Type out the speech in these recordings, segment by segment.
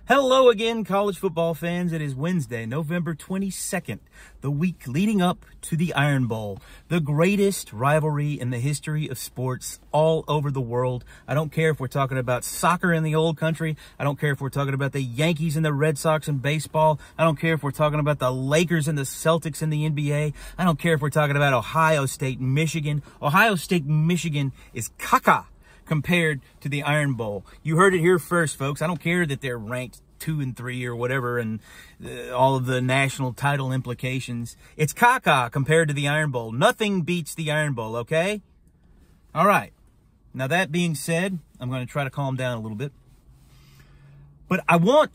Hello again, college football fans. It is Wednesday, November 22nd, the week leading up to the Iron Bowl, the greatest rivalry in the history of sports all over the world. I don't care if we're talking about soccer in the old country. I don't care if we're talking about the Yankees and the Red Sox in baseball. I don't care if we're talking about the Lakers and the Celtics in the NBA. I don't care if we're talking about Ohio State, Michigan. Ohio State, Michigan is caca compared to the Iron Bowl. You heard it here first, folks. I don't care that they're ranked 2 and 3 or whatever and all of the national title implications. It's caca compared to the Iron Bowl. Nothing beats the Iron Bowl, okay? All right. Now, that being said, I'm going to try to calm down a little bit. But I want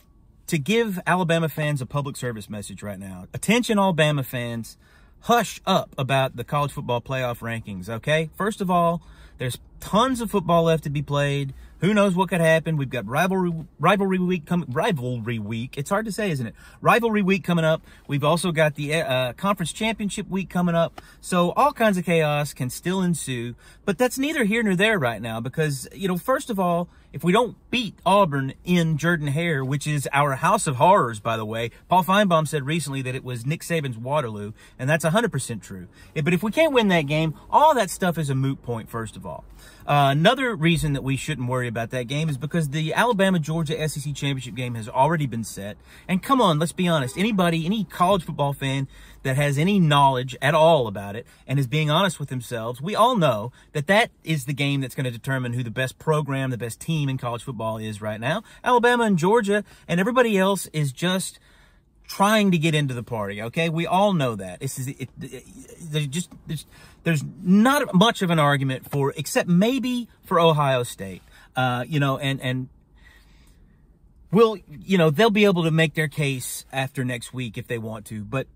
to give Alabama fans a public service message right now. Attention, Alabama fans. Hush up about the college football playoff rankings, okay? First of all, there's tons of football left to be played. Who knows what could happen? We've got rivalry week. It's hard to say, isn't it? Rivalry week coming up. We've also got the conference championship week coming up. So all kinds of chaos can still ensue. But that's neither here nor there right now because, you know, first of all, if we don't beat Auburn in Jordan-Hare, which is our house of horrors, by the way, Paul Feinbaum said recently that it was Nick Saban's Waterloo, and that's 100% true. But if we can't win that game, all that stuff is a moot point, first of all. Another reason that we shouldn't worry about that game is because the Alabama-Georgia SEC championship game has already been set. And come on, let's be honest. Any college football fan that has any knowledge at all about it and is being honest with themselves, we all know that that is the game that's going to determine who the best program, the best team in college football is right now. Alabama and Georgia, and everybody else is just trying to get into the party, okay? We all know that. There's not much of an argument for, except maybe for Ohio State, and they'll be able to make their case after next week if they want to, but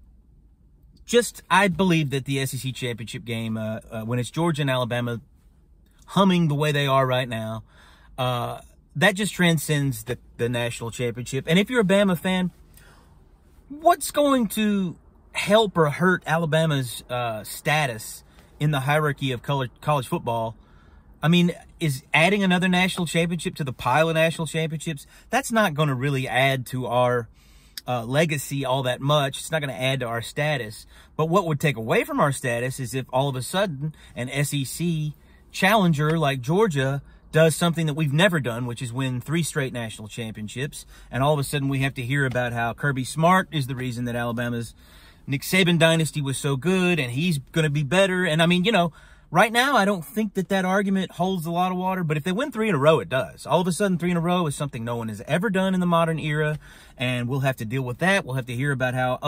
I believe that the SEC championship game, when it's Georgia and Alabama humming the way they are right now, that just transcends the national championship. And if you're a Bama fan, what's going to help or hurt Alabama's status in the hierarchy of college football? I mean, is adding another national championship to the pile of national championships, that's not going to really add to our legacy all that much. It's not going to add to our status. But what would take away from our status is if all of a sudden an SEC challenger like Georgia does something that we've never done, which is win 3 straight national championships. And all of a sudden we have to hear about how Kirby Smart is the reason that Alabama's Nick Saban dynasty was so good and he's going to be better. And I mean, right now, I don't think that argument holds a lot of water, but if they win 3 in a row, it does. All of a sudden, 3 in a row is something no one has ever done in the modern era, and we'll have to deal with that. We'll have to hear about how,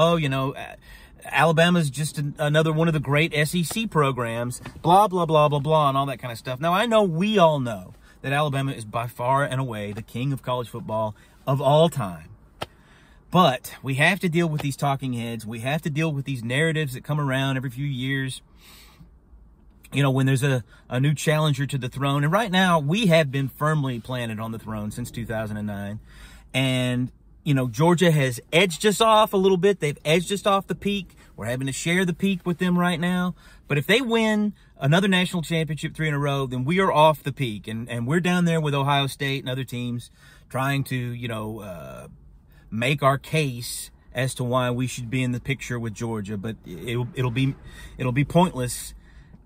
Alabama's just another one of the great SEC programs, blah, blah, blah, blah, blah, and all that kind of stuff. Now, I know we all know that Alabama is by far and away the king of college football of all time. But we have to deal with these talking heads. We have to deal with these narratives that come around every few years. When there's a new challenger to the throne. And right now, we have been firmly planted on the throne since 2009. And, Georgia has edged us off a little bit. They've edged us off the peak. We're having to share the peak with them right now. But if they win another national championship 3 in a row, then we are off the peak. And we're down there with Ohio State and other teams trying to, make our case as to why we should be in the picture with Georgia. But it'll be pointless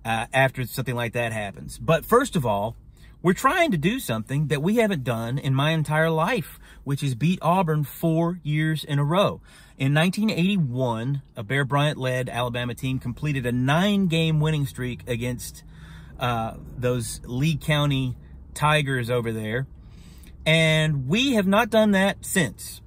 after something like that happens. But first of all, we're trying to do something that we haven't done in my entire life, which is beat Auburn 4 years in a row. In 1981, a Bear Bryant-led Alabama team completed a 9-game winning streak against those Lee County Tigers over there. And we have not done that since.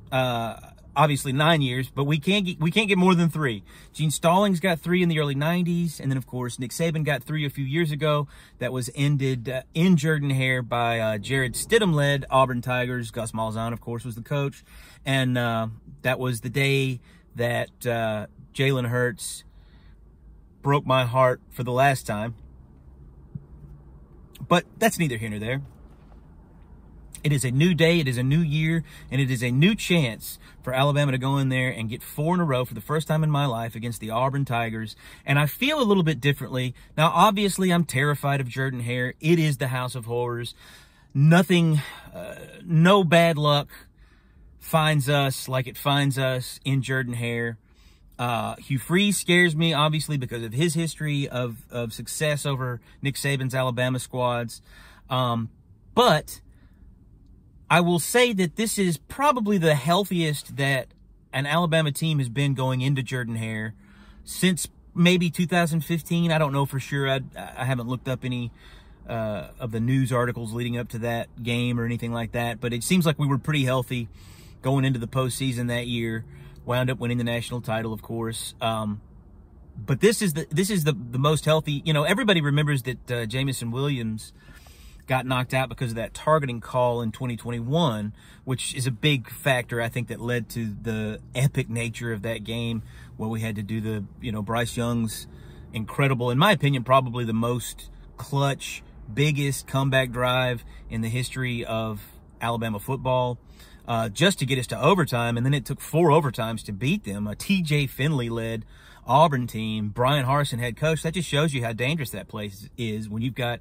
Obviously 9 years, but we can't get more than 3. Gene Stallings got 3 in the early 90s, and then of course Nick Saban got 3 a few years ago. That was ended in Jordan-Hare by Jared Stidham-led Auburn Tigers. Gus Malzahn, of course, was the coach, and that was the day that Jalen Hurts broke my heart for the last time. But that's neither here nor there. It is a new day, it is a new year, and it is a new chance for Alabama to go in there and get 4 in a row for the first time in my life against the Auburn Tigers. And I feel a little bit differently. Now, obviously, I'm terrified of Jordan-Hare. It is the house of horrors. Nothing, no bad luck finds us like it finds us in Jordan-Hare. Hugh Freeze scares me, obviously, because of his history of success over Nick Saban's Alabama squads. But I will say that this is probably the healthiest that an Alabama team has been going into Jordan-Hare since maybe 2015. I don't know for sure. I haven't looked up any of the news articles leading up to that game or anything like that. But it seems like we were pretty healthy going into the postseason that year. Wound up winning the national title, of course. But this is the most healthy. You know, everybody remembers that Jamison Williams got knocked out because of that targeting call in 2021, which is a big factor, I think, that led to the epic nature of that game, where we had to do the, you know, Bryce Young's incredible, in my opinion, probably the most clutch, biggest comeback drive in the history of Alabama football, just to get us to overtime. And then it took 4 overtimes to beat them. A TJ Finley-led Auburn team, Brian Harsin head coach. That just shows you how dangerous that place is when you've got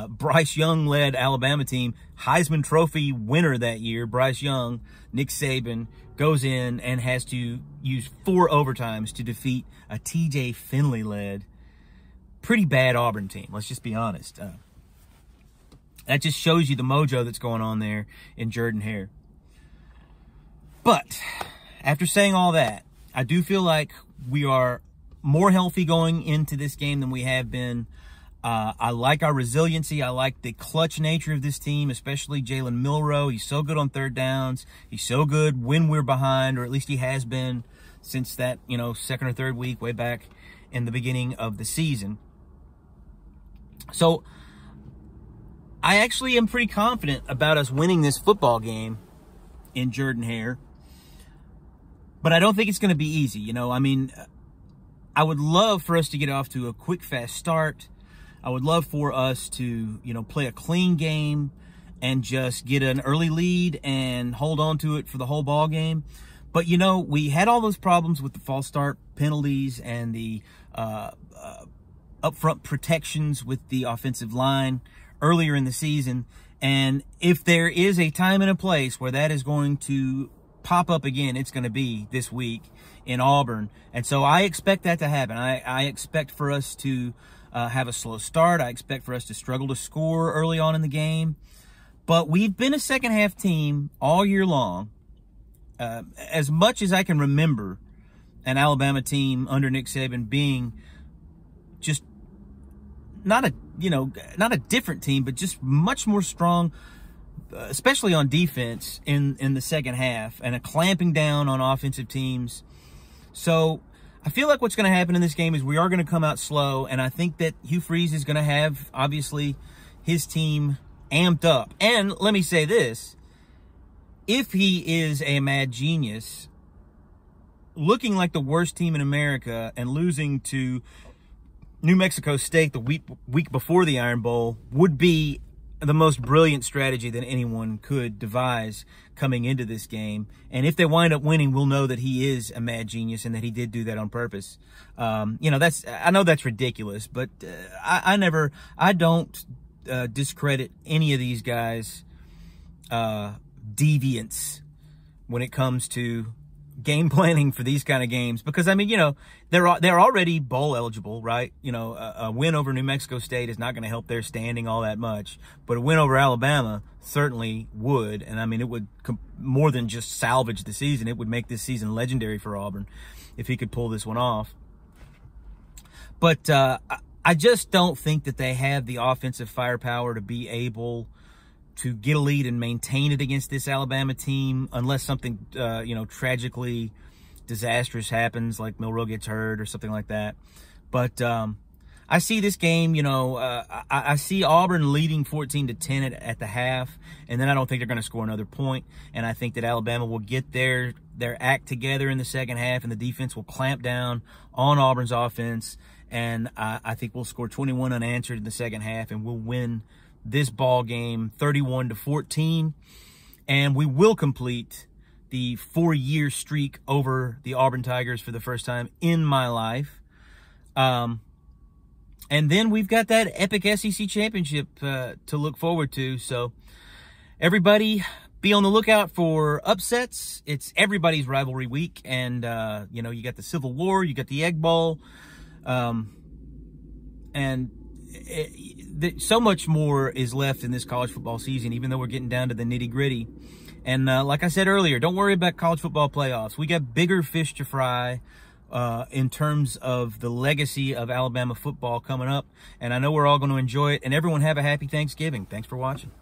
Bryce Young-led Alabama team, Heisman Trophy winner that year, Bryce Young, Nick Saban, goes in and has to use 4 overtimes to defeat a TJ Finley-led, pretty bad Auburn team. Let's just be honest. That just shows you the mojo that's going on there in Jordan-Hare. But after saying all that, I do feel like we are more healthy going into this game than we have been. I like our resiliency. I like the clutch nature of this team, especially Jalen Milroe. He's so good on third downs. He's so good when we're behind, or at least he has been since that, you know, second or third week way back in the beginning of the season. So I actually am pretty confident about us winning this football game in Jordan-Hare. But I don't think it's going to be easy. You know, I mean, I would love for us to get off to a quick, fast start. I would love for us to, you know, play a clean game and just get an early lead and hold on to it for the whole ball game. But, you know, we had all those problems with the false start penalties and the upfront protections with the offensive line earlier in the season. And if there is a time and a place where that is going to pop up again, it's going to be this week in Auburn. And so I expect that to happen. I expect for us to have a slow start. I expect for us to struggle to score early on in the game. But we've been a second-half team all year long. As much as I can remember an Alabama team under Nick Saban being just not a different team, but just much more strong, especially on defense in the second half, and a clamping down on offensive teams. So I feel like what's going to happen in this game is we are going to come out slow, and I think that Hugh Freeze is going to have, obviously, his team amped up. And let me say this, if he is a mad genius, looking like the worst team in America and losing to New Mexico State the week before the Iron Bowl would be the most brilliant strategy that anyone could devise coming into this game. And if they wind up winning, we'll know that he is a mad genius and that he did do that on purpose. You know, I know that's ridiculous, but I don't discredit any of these guys' deviance when it comes to game planning for these kind of games, because I mean, you know, they're already bowl eligible, right? You know, a win over New Mexico State is not going to help their standing all that much, but a win over Alabama certainly would. And I mean, it would more than just salvage the season. It would make this season legendary for Auburn if he could pull this one off. But I just don't think that they have the offensive firepower to be able to get a lead and maintain it against this Alabama team, unless something, you know, tragically disastrous happens, like Milroe gets hurt or something like that. But I see this game, you know, I see Auburn leading 14-10 at the half, and then I don't think they're going to score another point. And I think that Alabama will get their act together in the second half, and the defense will clamp down on Auburn's offense. And I think we'll score 21 unanswered in the second half, and we'll win this ball game 31-14, and we will complete the 4-year streak over the Auburn Tigers for the first time in my life. And then we've got that epic SEC championship to look forward to. So everybody, Be on the lookout for upsets. It's everybody's rivalry week, and you know, you got the Civil War, you got the Egg Bowl, and so much more is left in this college football season, even though we're getting down to the nitty-gritty. And like I said earlier, don't worry about college football playoffs. We got bigger fish to fry in terms of the legacy of Alabama football coming up, and I know we're all going to enjoy it. And everyone have a happy Thanksgiving. Thanks for watching.